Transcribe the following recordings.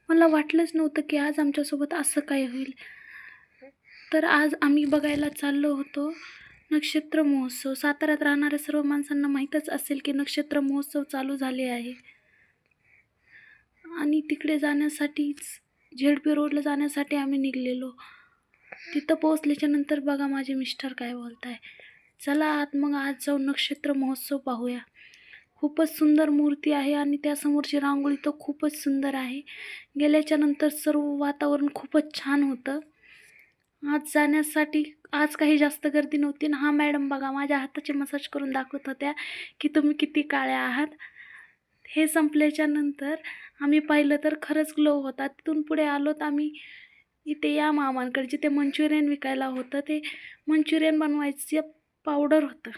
मला वाटलंच नव्हतं की आज आमच्यासोबत असं काय होईल. तर आज आम्ही बघायला चाललो होतो नक्षत्र महोत्सव. साताऱ्यात राहणाऱ्या सर्व माणसांना माहीतच असेल की नक्षत्र महोत्सव चालू झाले आहे. आणि तिकडे जाण्यासाठीच झेडपी रोडला जाण्यासाठी आम्ही निघालेलो. तिथं पोहोचल्याच्या नंतर बघा माझे मिस्टर काय बोलत आहे. चला आत मग आज जाऊन नक्षत्र महोत्सव पाहूया. खूपच सुंदर मूर्ती आहे आणि त्यासमोरची रांगोळी तर खूपच सुंदर आहे. गेल्याच्या नंतर सर्व वातावरण खूपच छान होतं. आज जाण्यासाठी आज काही जास्त गर्दी नव्हती आणि हा मॅडम बघा माझ्या हाताची मसाज करून दाखवत होत्या की तुम्ही किती काळ्या आहात. हे संपल्याच्या नंतर आम्ही पाहिलं तर खरंच ग्लो होता. तिथून पुढे आलोत आम्ही इथे या मामांकडे जिथे मंचुरियन विकायला होतं. ते मंचुरियन बनवायचं पावडर होतं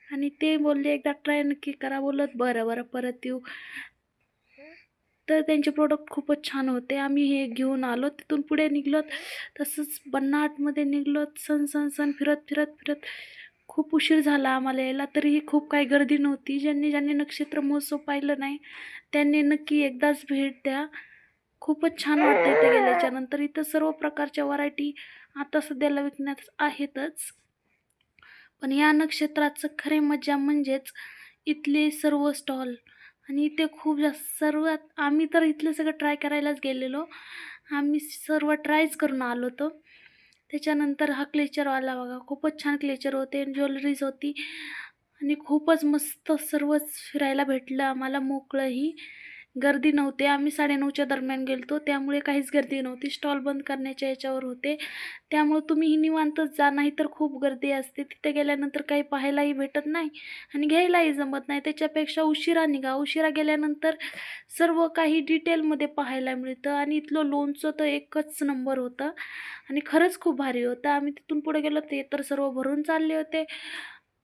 आणि ते बोलले एकदा ट्राय नक्की करा. बोलत बरं बरं परत येऊ. तर त्यांचे प्रोडक्ट खूपच छान होते. आम्ही हे घेऊन आलो. तिथून पुढे निघालोत. तसंच बन्नाटमध्ये निघालोत. सण फिरत खूप उशीर झाला आम्हाला यायला. तरीही खूप काही गर्दी नव्हती. ज्यांनी नक्षत्र महोत्सव पाहिलं नाही त्यांनी नक्की एकदाच भेट द्या. खूपच छान वाटतं इथे गेल्याच्या नंतर. इथं सर्व प्रकारच्या व्हरायटी आता सध्याला विकण्यात आहेतच. पण या नक्षत्राचं खरी मजा म्हणजेच इथले सर्व स्टॉल आणि इथे खूप जास्त सर्वात आम्ही तर इथलं सगळं ट्राय करायलाच गेलेलो. आम्ही सर्व ट्रायच करून आलो होतो. त्याच्यानंतर हा क्लेचरवाला बघा खूपच छान क्लेचर होते, ज्वेलरीज होती आणि खूपच मस्त सर्वच फिरायला भेटलं आम्हाला मोकळंही. गर्दी नव्हती. आम्ही 9:30च्या दरम्यान गेलो त्यामुळे काहीच गर्दी नव्हती. स्टॉल बंद करण्याच्या याच्यावर होते. त्यामुळे तुम्हीही निवांतच जा, नाहीतर खूप गर्दी असते. तिथे गेल्यानंतर काही पाहायलाही भेटत नाही आणि घ्यायलाही जमत नाही. त्याच्यापेक्षा उशिरा निघा. उशिरा गेल्यानंतर सर्व काही डिटेलमध्ये पाहायला मिळतं आणि इथलं लोणचं तर एकच नंबर होतं आणि खरंच खूप भारी होतं. आम्ही तिथून पुढे गेलो ते तर सर्व भरून चालले होते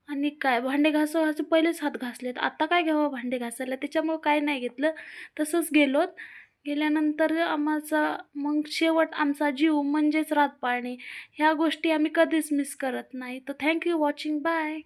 आणि काय भांडे घासायचे पहिलेच हात घासलेत. आता काय घ्यावं भांडे घासायला, त्याच्यामुळं काय नाही घेतलं. तसंच गेलोत. गेल्यानंतर आमचा मग शेवट आमचा जीव म्हणजेच रात पाळणे. ह्या गोष्टी आम्ही कधीच मिस करत नाही. तर थँक यू वॉचिंग. बाय.